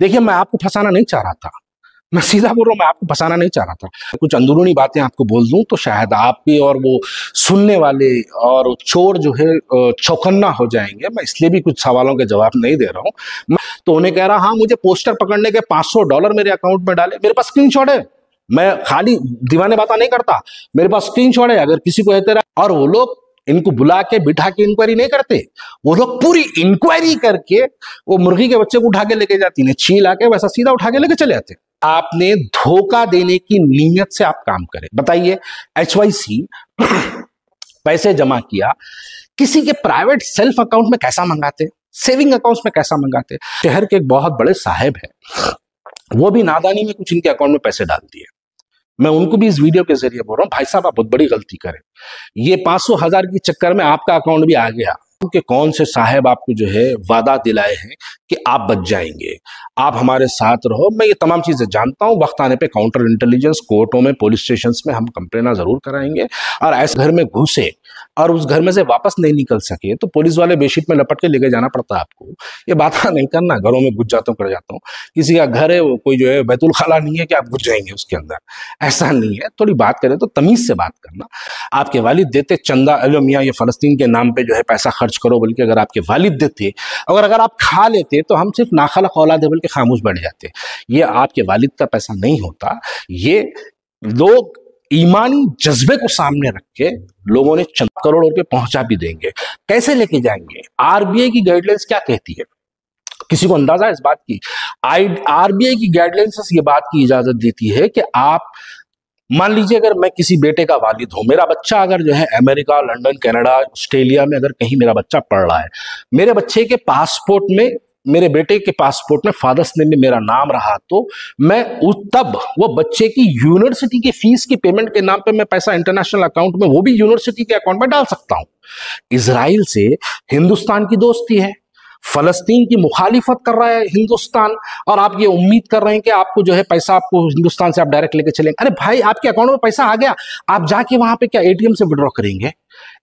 देखिए, मैं आपको फंसाना नहीं चाह रहा था, मैं सीधा बोल रहा हूं, मैं आपको फंसाना नहीं चाह रहा था। कुछ अंदरूनी बातें आपको बोल दूं तो शायद आप भी और वो सुनने वाले और चोर जो है चौकन्ना हो जाएंगे। मैं इसलिए भी कुछ सवालों के जवाब नहीं दे रहा हूं। मैं तो उन्हें कह रहा, हाँ मुझे पोस्टर पकड़ने के $500 मेरे अकाउंट में डाले, मेरे पास स्क्रीनशॉट है, मैं खाली दीवाने बातें नहीं करता, मेरे पास स्क्रीनशॉट है। अगर किसी को है तेरा, और वो लोग इनको बुला के बिठा के इंक्वायरी नहीं करते, वो लोग पूरी इंक्वायरी करके वो मुर्गी के बच्चे को उठा के लेके जाती है, छील आके वैसा सीधा उठा के लेके चले जाते। आपने धोखा देने की नीयत से आप काम करें। बताइए, HYC पैसे जमा किया, किसी के प्राइवेट सेल्फ अकाउंट में कैसा मंगाते, सेविंग अकाउंट में कैसा मंगाते। शहर के एक बहुत बड़े साहब है, वो भी नादानी में कुछ इनके अकाउंट में पैसे डाल दिए। मैं उनको भी इस वीडियो के जरिए बोल रहा हूं, भाई साहब आप बहुत बड़ी गलती करें। ये 500,000 के चक्कर में आपका अकाउंट भी आ गया कि कौन से साहब आपको जो है वादा दिलाए हैं कि आप बच जाएंगे, आप हमारे साथ रहो। मैं ये तमाम चीजें जानता हूं। वक्त आने पे काउंटर इंटेलिजेंस, कोर्टों में, पुलिस स्टेशन में हम कंप्लेना जरूर कराएंगे। और ऐसे घर में घुसे और उस घर में से वापस नहीं निकल सके तो पुलिस वाले बेडशीट में लपट के लेके जाना पड़ता है आपको। ये बात नहीं करना, घरों में घुस जाता हूँ, कर जाता हूँ। किसी का घर है, वो कोई जो है बैतुल खाला नहीं है कि आप घुस जाएंगे उसके अंदर, ऐसा नहीं है। थोड़ी बात करें तो तमीज से बात करना। आपके वालिद देते चंदा, अलो मियाँ ये फलस्तीन के नाम पे जो है पैसा खर्च करो, बल्कि अगर आपके वालिद देते और अगर आप खा लेते तो हम सिर्फ नाखलक औलाद है बल्कि खामोश बैठ जाते। ये आपके वालिद का पैसा नहीं होता। ये लोग ईमानी जज्बे को सामने रख के लोगों ने चंद करोड़ रुपए पहुंचा भी देंगे। कैसे लेके जाएंगे? RBI की गाइडलाइंस क्या कहती है? किसी को अंदाजा है इस बात की? RBI की गाइडलाइंस ये बात की इजाजत देती है कि आप मान लीजिए, अगर मैं किसी बेटे का वालिद हूं, मेरा बच्चा अगर जो है अमेरिका, लंदन, कनाडा, ऑस्ट्रेलिया में अगर कहीं मेरा बच्चा पढ़ रहा है, मेरे बच्चे के पासपोर्ट में, मेरे बेटे के पासपोर्ट में फादर्स नेम में मेरा नाम रहा, तो मैं तब वो बच्चे की यूनिवर्सिटी की फीस की पेमेंट के नाम पे मैं पैसा इंटरनेशनल अकाउंट में, वो भी यूनिवर्सिटी के अकाउंट में डाल सकता हूं। इजराइल से हिंदुस्तान की दोस्ती है, फलस्तीन की मुखालिफत कर रहा है हिंदुस्तान, और आप ये उम्मीद कर रहे हैं कि आपको जो है पैसा आपको हिंदुस्तान से आप डायरेक्ट लेके चलेंगे। अरे भाई, आपके अकाउंट में पैसा आ गया, आप जाके वहां पे क्या ATM से विड्रॉ करेंगे?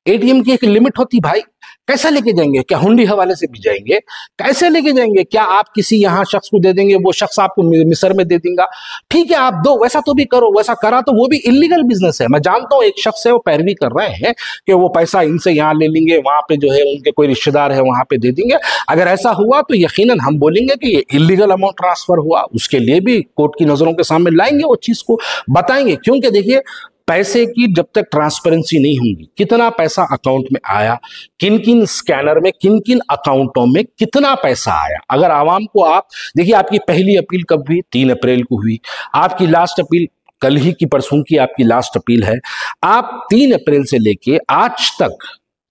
ATM की एक लिमिट होती भाई, कैसे लेके जाएंगे? क्या हुंडी हवाले से भी जाएंगे? कैसे लेके जाएंगे? क्या आप किसी यहाँ शख्स को दे देंगे, वो शख्स आपको मिस्र में दे देगा? ठीक है, आप दो, वैसा तो भी करो। वैसा करा तो वो भी इलीगल बिजनेस है। मैं जानता हूं एक शख्स है, वो पैरवी कर रहे हैं कि वो पैसा इनसे यहाँ ले लेंगे, वहां पे जो है उनके कोई रिश्तेदार है वहां पे दे देंगे। अगर ऐसा हुआ तो यकीनन हम बोलेंगे कि ये इलीगल अमाउंट ट्रांसफर हुआ, उसके लिए भी कोर्ट की नजरों के सामने लाएंगे, वो चीज को बताएंगे। क्योंकि देखिए, पैसे की जब तक ट्रांसपेरेंसी नहीं होगी, कितना पैसा अकाउंट में आया, किन किन स्कैनर में, किन किन अकाउंटों में कितना पैसा आया, अगर आवाम को आप देखिए, आपकी पहली अपील कब हुई? 3 अप्रैल को हुई। आपकी लास्ट अपील कल ही की, परसों की आपकी लास्ट अपील है। आप 3 अप्रैल से लेके आज तक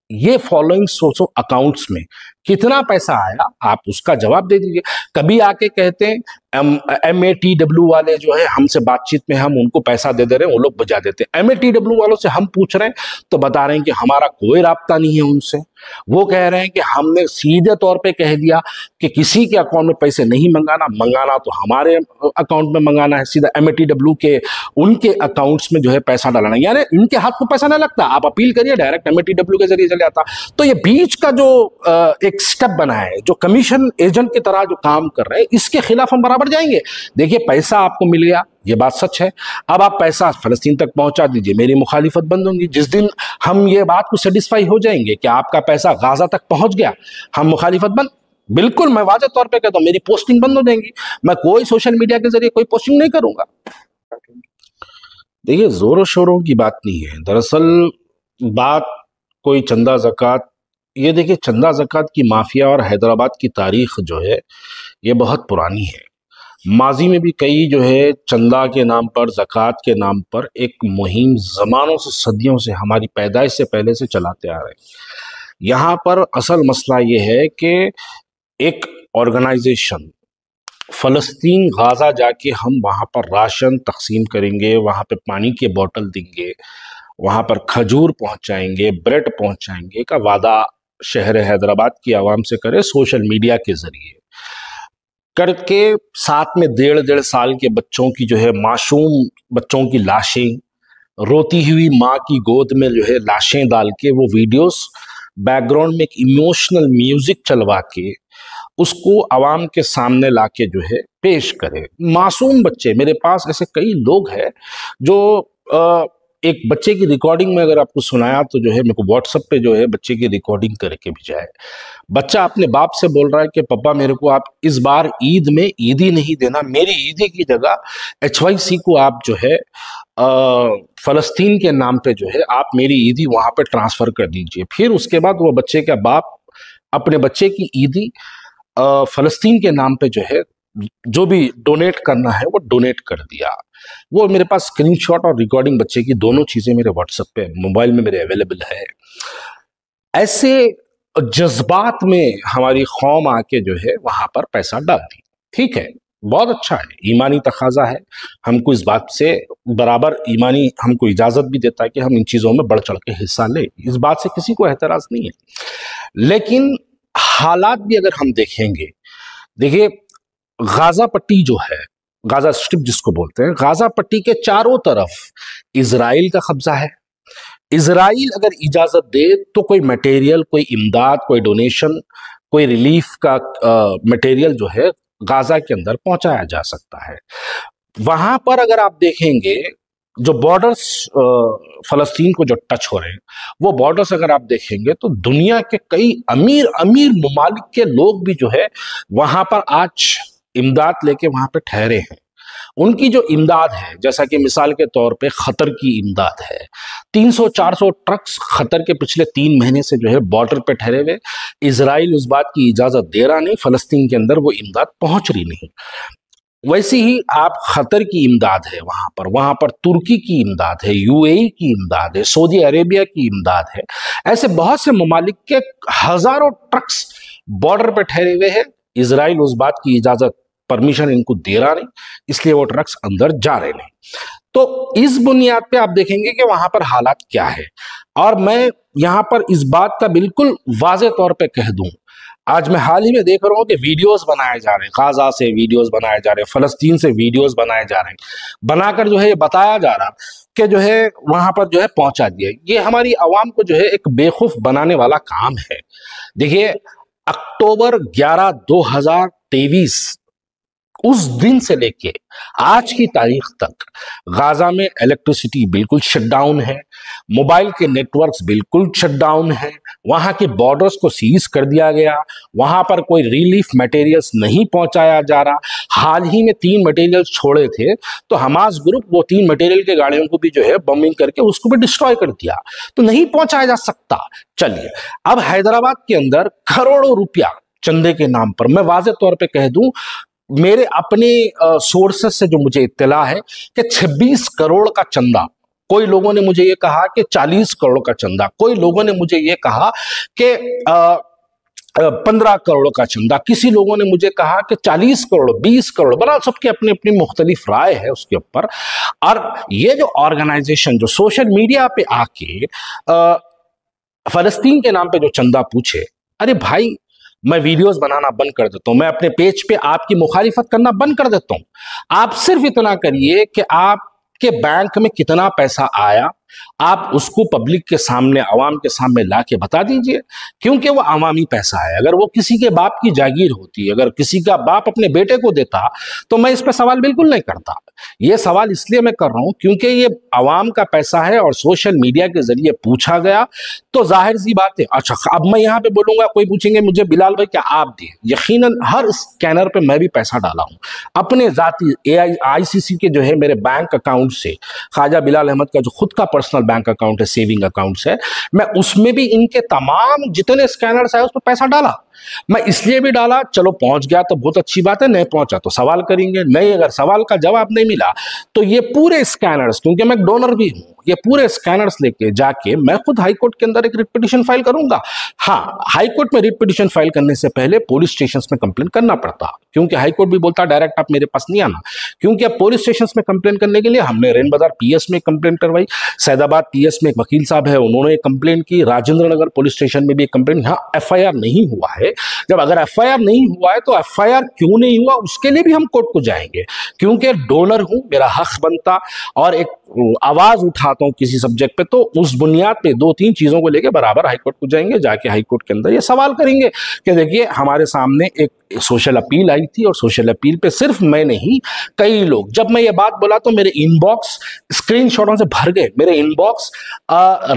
ये फॉलोइंग सोर्स ऑफ अकाउंट्स में कितना पैसा आया, आप उसका जवाब दे दीजिए। कभी आके कहते हैं MATW वाले जो है हमसे बातचीत में हम उनको पैसा दे दे रहे हैं, वो लोग बजा देते हैं। MATW वालों से हम पूछ रहे हैं तो बता रहे हैं कि हमारा कोई राब्ता नहीं है उनसे। वो कह रहे हैं कि हमने सीधे तौर पे कह दिया कि किसी के अकाउंट में पैसे नहीं मंगाना तो हमारे अकाउंट में मंगाना है, सीधा MATW के उनके अकाउंट्स में जो है पैसा डालना है। यानी इनके हाथ को पैसा नहीं लगता, आप अपील करिए, डायरेक्ट MATW के जरिए चले जाता। तो ये बीच का जो एक स्टेप बना है, जो कमीशन एजेंट की तरह जो काम कर रहे हैं, इसके खिलाफ हम बराबर जाएंगे। देखिए, पैसा आपको मिल गया, ये बात सच है। अब आप पैसा फलस्तीन तक पहुंचा दीजिए, मेरी मुखालिफत बंद होगी। जिस दिन हम ये बात को सेटिस्फाई हो जाएंगे कि आपका पैसा गाजा तक पहुंच गया, हम मुखालिफत बंद, बिल्कुल मैं वाज़ेह तौर पे कहता हूं, मेरी पोस्टिंग बंद हो जाएंगी। मैं कोई सोशल मीडिया के जरिए कोई पोस्टिंग नहीं करूंगा। देखिए, जोरों शोरों की बात नहीं है, दरअसल बात कोई चंदा ज़कात, ये देखिए, चंदा ज़कात की माफिया और हैदराबाद की तारीख जो है ये बहुत पुरानी है। माजी में भी कई जो है चंदा के नाम पर, ज़कात के नाम पर एक मुहिम ज़मानों से, सदियों से, हमारी पैदाइश से पहले से चलाते आ रहे हैं। यहाँ पर असल मसला ये है कि एक ऑर्गेनाइजेशन फ़लस्तीन, गाज़ा जाके हम वहाँ पर राशन तकसीम करेंगे, वहाँ पे पानी के बोतल देंगे, वहाँ पर खजूर पहुँचाएंगे, ब्रेड पहुँचाएंगे का वादा शहर हैदराबाद की आवाम से करे, सोशल मीडिया के ज़रिए करके, साथ में 1.5 साल के बच्चों की जो है, मासूम बच्चों की लाशें, रोती हुई माँ की गोद में जो है लाशें डाल के, वो वीडियोस बैकग्राउंड में एक इमोशनल म्यूजिक चलवा के उसको आवाम के सामने लाके जो है पेश करे। मासूम बच्चे, मेरे पास ऐसे कई लोग हैं जो एक बच्चे की रिकॉर्डिंग में अगर आपको सुनाया तो जो है मेरे को व्हाट्सएप पे जो है बच्चे की रिकॉर्डिंग करके भेजा है। बच्चा अपने बाप से बोल रहा है कि पापा मेरे को आप इस बार ईद में ईदी नहीं देना, मेरी ईदी की जगह HYC को आप जो है फलस्तीन के नाम पे जो है आप मेरी ईदी वहां पे ट्रांसफर कर दीजिए। फिर उसके बाद वो बच्चे का बाप अपने बच्चे की ईदी फलस्तीन के नाम पे जो है जो भी डोनेट करना है वो डोनेट कर दिया। वो मेरे पास स्क्रीनशॉट और रिकॉर्डिंग बच्चे की दोनों चीजें मेरे व्हाट्सएप पे मोबाइल में मेरे अवेलेबल है। ऐसे जज्बात में हमारी कौम आके जो है वहां पर पैसा डाल दी। ठीक है, बहुत अच्छा है, ईमानी तकाजा है, हमको इस बात से बराबर ईमानी हमको इजाजत भी देता है कि हम इन चीजों में बढ़ चढ़ के हिस्सा लें, इस बात से किसी को एतराज नहीं है। लेकिन हालात भी अगर हम देखेंगे, देखिए गाजा पट्टी जो है, गाजा स्ट्रिप जिसको बोलते हैं, गाजा पट्टी के चारों तरफ इजराइल का कब्जा है। इजराइल अगर इजाजत दे तो कोई मटेरियल, कोई इमदाद, कोई डोनेशन, कोई रिलीफ का मटेरियल जो है गाजा के अंदर पहुंचाया जा सकता है। वहां पर अगर आप देखेंगे जो बॉर्डर्स फलस्तीन को जो टच हो रहे हैं, वो बॉर्डर्स अगर आप देखेंगे तो दुनिया के कई अमीर अमीर ममालिक के लोग भी जो है वहां पर आज इमदाद लेके वहां पे ठहरे हैं। उनकी जो इमदाद है, जैसा कि मिसाल के तौर पे खतर की इमदाद है, 300-400 ट्रक्स खतर के पिछले 3 महीने से जो है बॉर्डर पे ठहरे हुए। इजराइल उस बात की इजाजत दे रहा नहीं, फलस्तीन के अंदर वो इमदाद पहुंच रही नहीं। वैसे ही आप खतर की इमदाद है वहां पर तुर्की की इमदाद है, UAE की इमदाद है, सऊदी अरेबिया की इमदाद है। ऐसे बहुत से ममालिक के हजारों ट्रक्स बॉर्डर पे ठहरे हुए हैं। इजराइल उस बात की इजाजत, परमिशन इनको दे रहा नहीं, इसलिए वो ट्रक्स अंदर जा रहे नहीं। तो इस बुनियाद पे आप देखेंगे कि वहां पर हालात क्या है। और मैं यहां पर इस बात का बिल्कुल वाज़े तौर पे कह दूं, आज मैं हाल ही में देख रहा हूं कि वीडियोस बनाए जा रहे हैं, गाजा से वीडियोस बनाए जा रहे हैं, फलस्तीन से वीडियोस बनाए जा रहे हैं, बनाकर जो है ये बताया जा रहा कि जो है वहां पर जो है पहुंचा दिया। ये हमारी आवाम को जो है एक बेखौफ बनाने वाला काम है। देखिए अक्टूबर 11, 2023 उस दिन से लेके आज की तारीख तक गाजा में इलेक्ट्रिसिटी बिल्कुल शटडाउन है, मोबाइल के नेटवर्क्स बिल्कुल शटडाउन है, वहां के बॉर्डर्स को सीज कर दिया गया, वहां पर कोई रिलीफ मटेरियल्स नहीं पहुंचाया जा रहा। हाल ही में 3 मटेरियल्स छोड़े थे तो हमास ग्रुप वो 3 मटेरियल के गाड़ियों को भी जो है बमिंग करके उसको भी डिस्ट्रॉय कर दिया, तो नहीं पहुंचाया जा सकता। चलिए, अब हैदराबाद के अंदर करोड़ों रुपया चंदे के नाम पर, मैं वाज़े तौर पे कह दूं, मेरे अपने सोर्सेस से जो मुझे इत्तला है कि 26 करोड़ का चंदा, कोई लोगों ने मुझे ये कहा कि 40 करोड़ का चंदा, कोई लोगों ने मुझे ये कहा कि 15 करोड़ का चंदा, किसी लोगों ने मुझे कहा कि 40 करोड़, 20 करोड़, बड़ा सबकी अपनी अपनी मुख्तलिफ राय है उसके ऊपर। और ये जो ऑर्गेनाइजेशन जो सोशल मीडिया पे आके फलस्तीन के नाम पे जो चंदा पूछे, अरे भाई मैं वीडियोस बनाना बंद कर देता हूं, मैं अपने पेज पे आपकी मुखालिफत करना बंद कर देता हूं। आप सिर्फ इतना करिए कि आपके बैंक में कितना पैसा आया, आप उसको पब्लिक के सामने, आवाम के सामने ला के बता दीजिए, क्योंकि वो आवामी पैसा है। अगर वो किसी के बाप की जागीर होती, अगर किसी का बाप अपने बेटे को देता, तो मैं इस पर सवाल बिल्कुल नहीं करता। ये सवाल इसलिए मैं कर रहा हूं क्योंकि ये आवाम का पैसा है और सोशल मीडिया के जरिए पूछा गया, तो जाहिर सी बात है। अच्छा, अब मैं यहां पे बोलूंगा, कोई पूछेंगे मुझे बिलाल भाई क्या आप दिए, यकीनन हर स्कैनर पे मैं भी पैसा डाला हूं अपने जाती ICC के जो है मेरे बैंक अकाउंट से, ख्वाजा बिलाल अहमद का जो खुद का पर्सनल बैंक अकाउंट है, सेविंग अकाउंट है, मैं उसमें भी इनके तमाम जितने स्कैनर्स है उस पर पैसा डाला। मैं इसलिए भी डाला, चलो पहुंच गया तो बहुत अच्छी बात है, नहीं पहुंचा तो सवाल करेंगे, नहीं अगर सवाल का जवाब नहीं मिला तो ये पूरे स्कैनर्स, क्योंकि मैं डोनर भी हूं, ये पूरे स्कैनर्स लेके जाके मैं खुद हाई कोर्ट के अंदर एक रिट पिटीशन फाइल करूंगा। हाँ, हाई कोर्ट में रिट पिटीशन फाइल करने से पहले पुलिस स्टेशन में कंप्लेन करना पड़ता, क्योंकि हाई कोर्ट भी बोलता डायरेक्ट आप मेरे पास नहीं आना, क्योंकि अब पुलिस स्टेशन में कंप्लेन करने के लिए हमने रेन बाजार PS में कंप्लेन करवाई, सैदाबाद PS में एक वकील साहब है उन्होंने कंप्लेन की, राजेंद्र नगर पुलिस स्टेशन में भी एक कंप्लेन। यहाँ FIR नहीं हुआ है, जब अगर FIR नहीं हुआ है तो FIR क्यों नहीं हुआ उसके लिए भी हम कोर्ट को जाएंगे, क्योंकि डोनर हूं, मेरा हक बनता और एक आवाज उठाता हूं किसी सब्जेक्ट पे, तो उस बुनियाद पे 2-3 चीजों को लेके बराबर हाईकोर्ट को जाएंगे, जाके हाईकोर्ट के अंदर ये सवाल करेंगे कि देखिए हमारे सामने एक सोशल अपील आई थी और सोशल अपील पे सिर्फ मैं नहीं, कई लोग, जब मैं ये बात बोला तो मेरे इनबॉक्स स्क्रीनशॉटों से भर गए, मेरे इनबॉक्स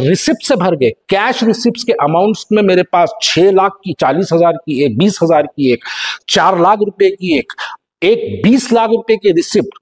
रिसिप्ट से भर गए, कैश रिसिप्ट के अमाउंट्स में मेरे पास 6 लाख की, 40,000 की एक, 20,000 की एक, 4 लाख रुपए की एक 20 लाख रुपए की रिसिप्ट,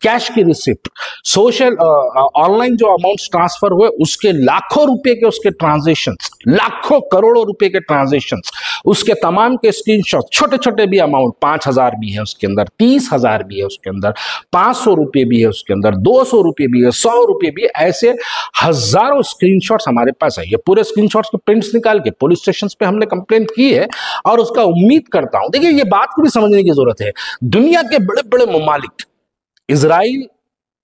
कैश की रिसिप्ट, सोशल ऑनलाइन जो अमाउंट्स ट्रांसफर हुए उसके लाखों रुपए के उसके ट्रांजेक्शन्स, लाखों करोड़ों रुपए के ट्रांजेक्शन्स, उसके तमाम के स्क्रीनशॉट, छोटे छोटे भी अमाउंट, 5,000 भी है उसके अंदर, 30,000 भी है उसके अंदर, 500 रुपए भी है उसके अंदर, 200 रुपए भी है, 100 रुपए भी है, ऐसे हजारों स्क्रीनशॉट्स हमारे पास है। ये पूरे स्क्रीनशॉट्स के प्रिंट्स निकाल के पुलिस स्टेशन पे हमने कंप्लेंट की है और उसका उम्मीद करता हूं, देखिए ये बात को भी समझने की जरूरत है, दुनिया के बड़े बड़े ममालिक, इजराइल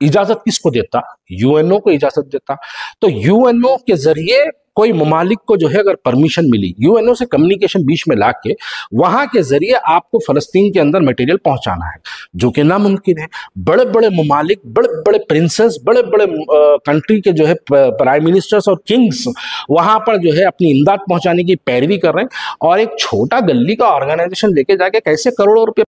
इजाजत किसको देता? यूएनओ को इजाजत देता। तो यूएनओ के जरिए कोई ममालिक को जो है अगर परमिशन मिली, यूएनओ से कम्युनिकेशन बीच में लाके वहां के जरिए आपको फलस्तीन के अंदर मटेरियल पहुंचाना है, जो कि नामुमकिन है। बड़े बड़े ममालिक, बड़े बड़े प्रिंसेस, बड़े बड़े कंट्री के जो है प्राइम मिनिस्टर्स और किंग्स वहां पर जो है अपनी इमदाद पहुंचाने की पैरवी कर रहे हैं, और एक छोटा गली का ऑर्गेनाइजेशन लेके जाके कैसे करोड़ों रुपए